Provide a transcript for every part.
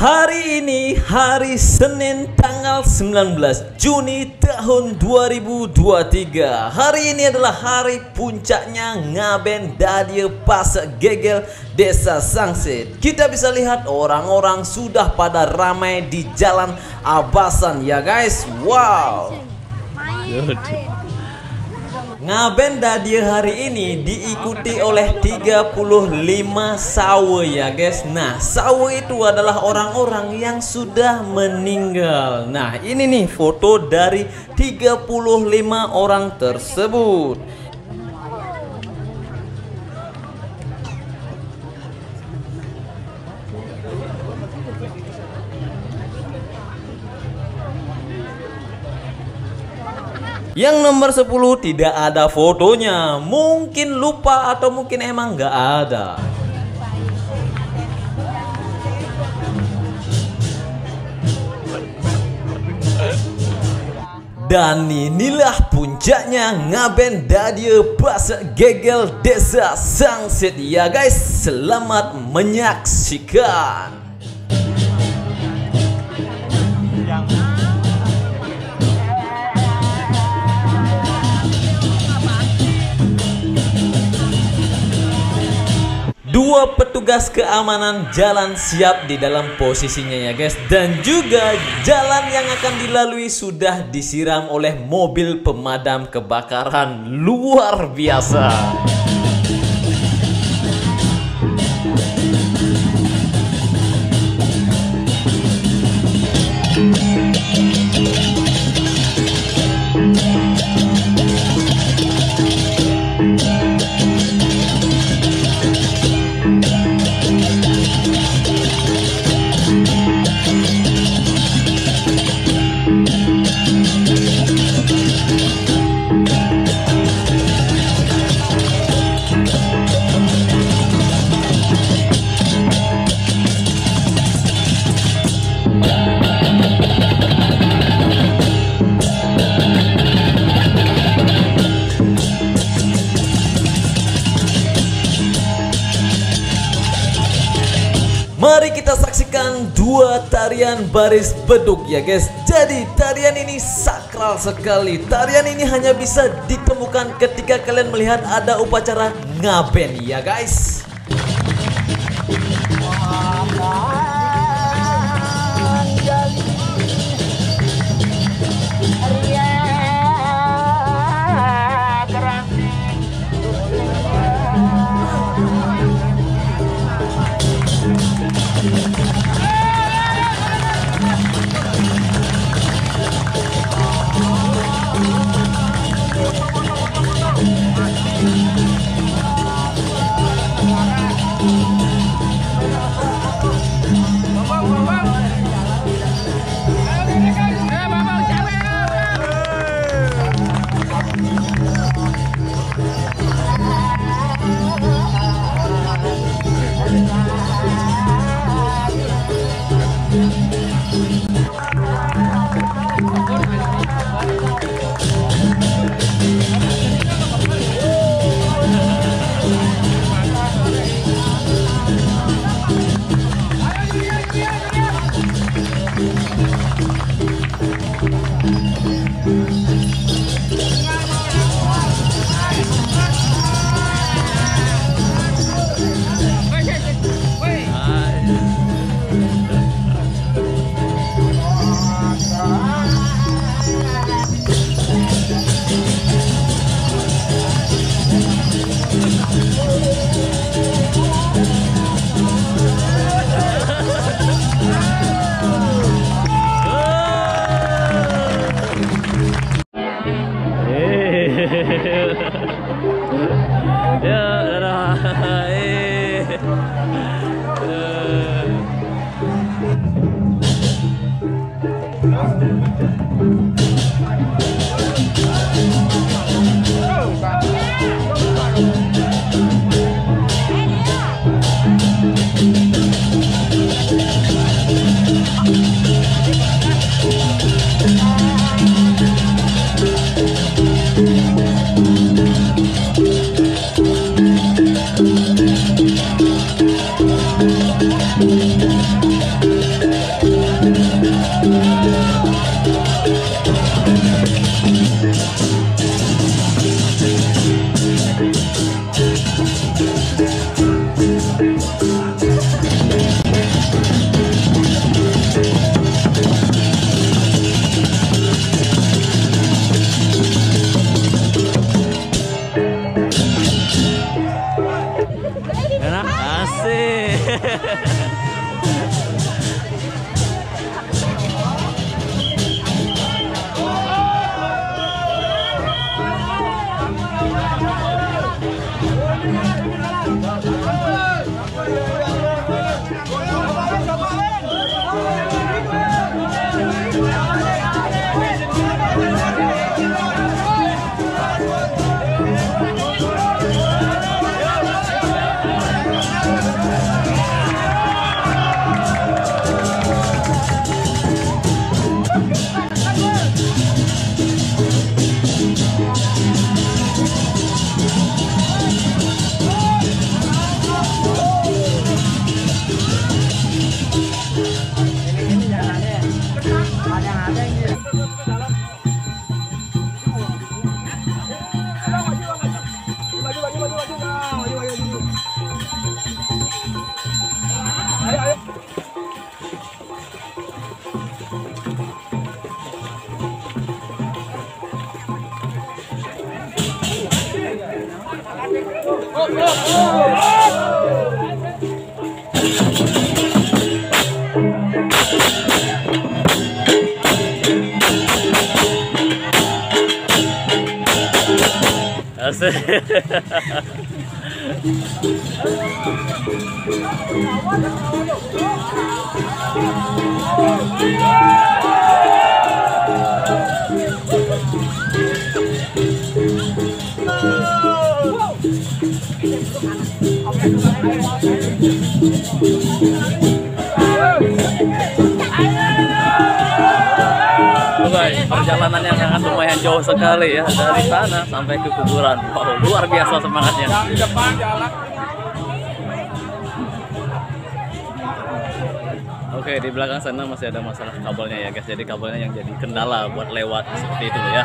Hari ini hari Senin tanggal 19 Juni tahun 2023. Hari ini adalah hari puncaknya Ngaben Dadie Pasar Gegel Desa Sangsit. Kita bisa lihat orang-orang sudah pada ramai di Jalan Abasan ya guys. Wow. Ngaben Dadie hari ini diikuti oleh 35 sawe ya guys. Nah, sawe itu adalah orang-orang yang sudah meninggal. Nah, ini nih foto dari 35 orang tersebut. Yang nomor 10 tidak ada fotonya. Mungkin lupa atau mungkin emang nggak ada. Dan inilah puncaknya Ngaben Dadie Pasar Gegel Desa Sangsit ya guys. Selamat menyaksikan. Dua petugas keamanan jalan siap di dalam posisinya ya guys. Dan juga jalan yang akan dilalui sudah disiram oleh mobil pemadam kebakaran. Luar biasa. Mari kita saksikan dua tarian baris beduk ya guys. Jadi tarian ini sakral sekali. Tarian ini hanya bisa ditemukan ketika kalian melihat ada upacara ngaben ya guys. Asik. Guys, perjalanan yang sangat lumayan jauh sekali ya dari sana sampai ke kuburan. Wow, luar biasa semangatnya. Di depan jalan. Oke, di belakang sana masih ada masalah kabelnya ya guys. Jadi kabelnya yang jadi kendala buat lewat seperti itu ya.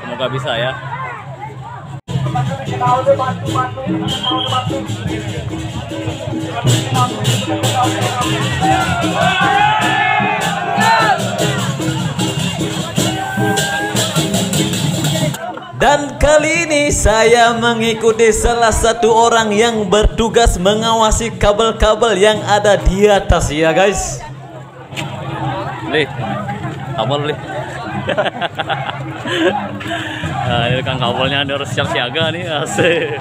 Semoga bisa ya. Dan kali ini saya mengikuti salah satu orang yang bertugas mengawasi kabel-kabel yang ada di atas ya guys. Lih, kabel lih. Nah, ini kan kabelnya harus siap siaga nih, asik.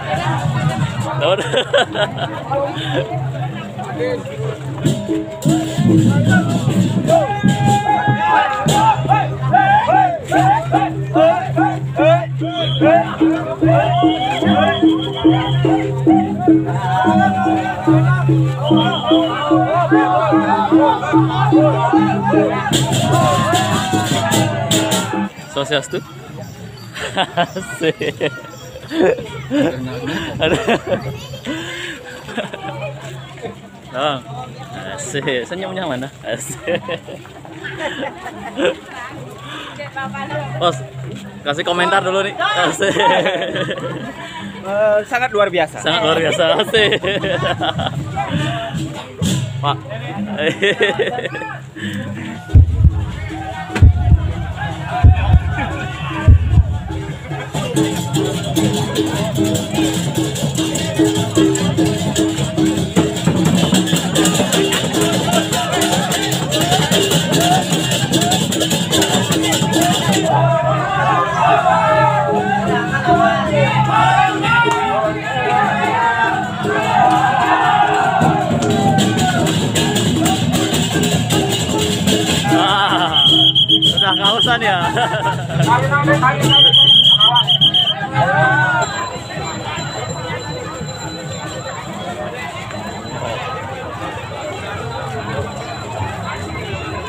Sosiastu. Asik. Oh, asik. Senyumnya mana? Asik. Bos, kasih komentar dulu nih. Asik. Sangat luar biasa. Sangat luar biasa. Asik. Pak. Udah kehausan ya.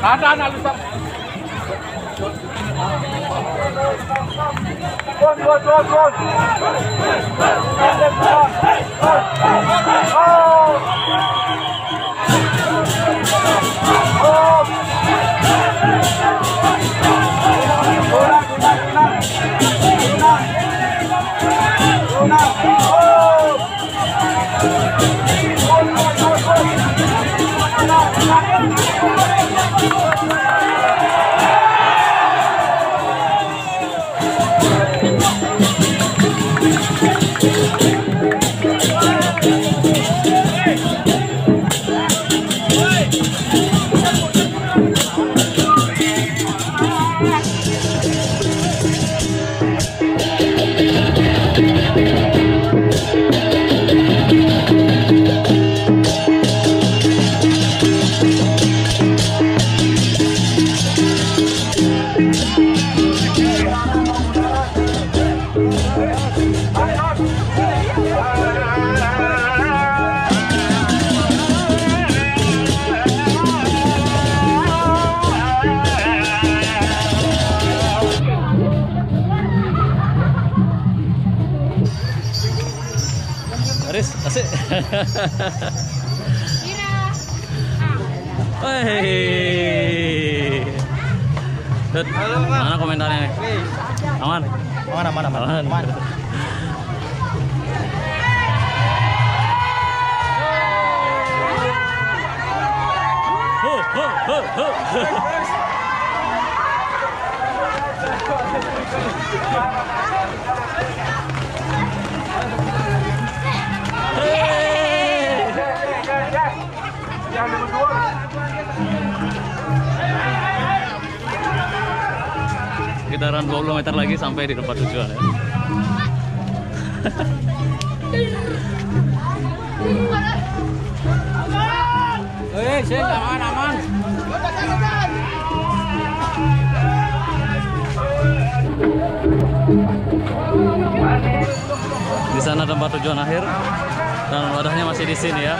Ada analisa. Aris, asik. Hei. Dut, mana komentarnya nih? Aman? Aman. Sekitaran 20 meter lagi sampai di tempat tujuan ya. Aman. Di sana tempat tujuan akhir dan wadahnya masih di sini ya.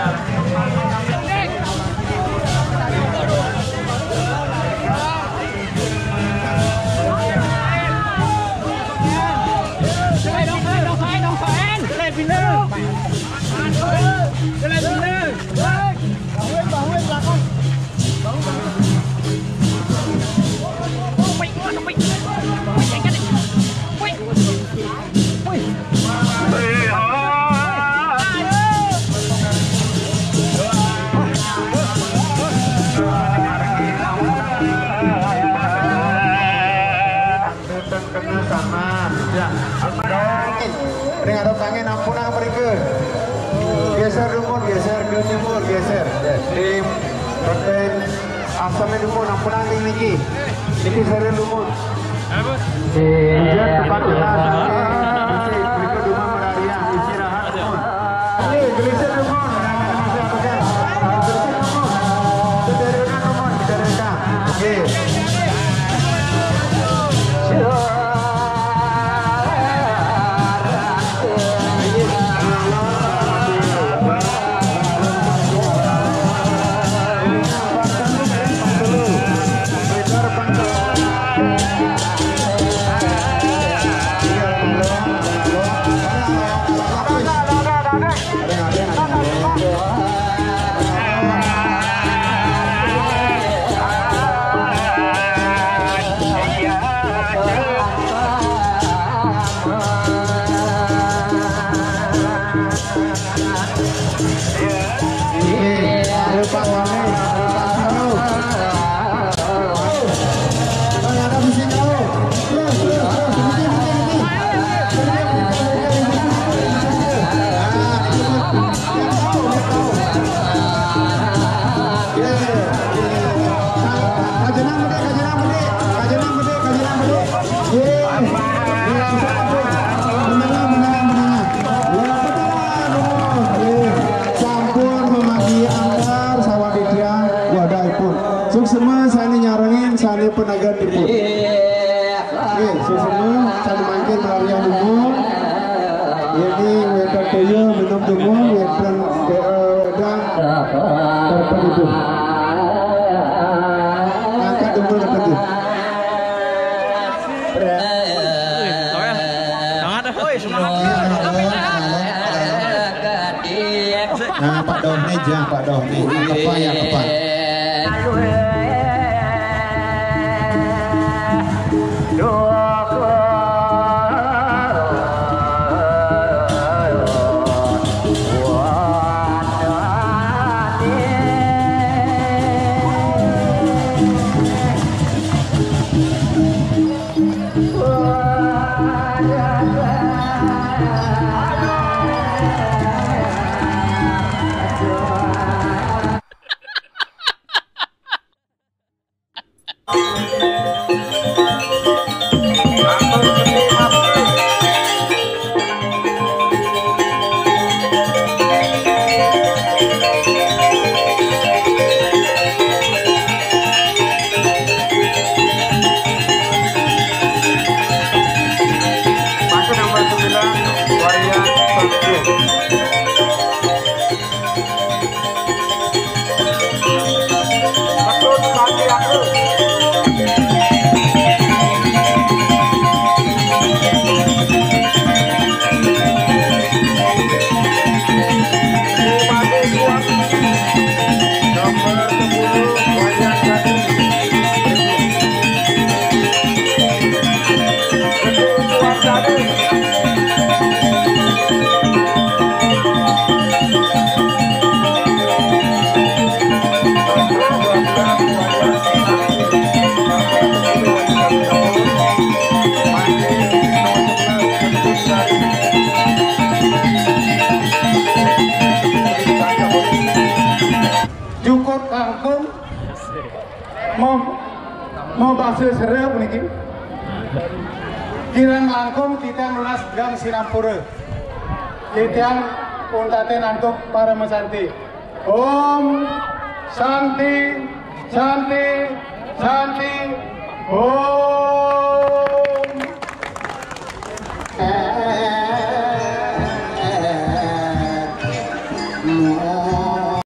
Dengan tangan ampunang mereka. Geser lumur, geser ke timur, geser. Di bagian asamnya lumur, ampunang tinggi. Niki seri lumur. Dia tempat jelas. Mereka rumah meraria, istirahat. Ini gelisir lumur. Sederhana lumur, sederhana. Oke. Semua saya nyarengin saya penaga dulu. Oke, semua saya manggil melalui umum. Ini wedan toyo minum dulu, wedan wedang terpenduduk. Angkat dulu terpenduduk. Nah, Pak Dohni jangan Pak Dohni. Kepan ya kepan. Betul, mau bakso serep niki. Kirang langkung kita nulas gang sinampura. Kita untaten antuk para mesanti. Om Santi Santi Santi Om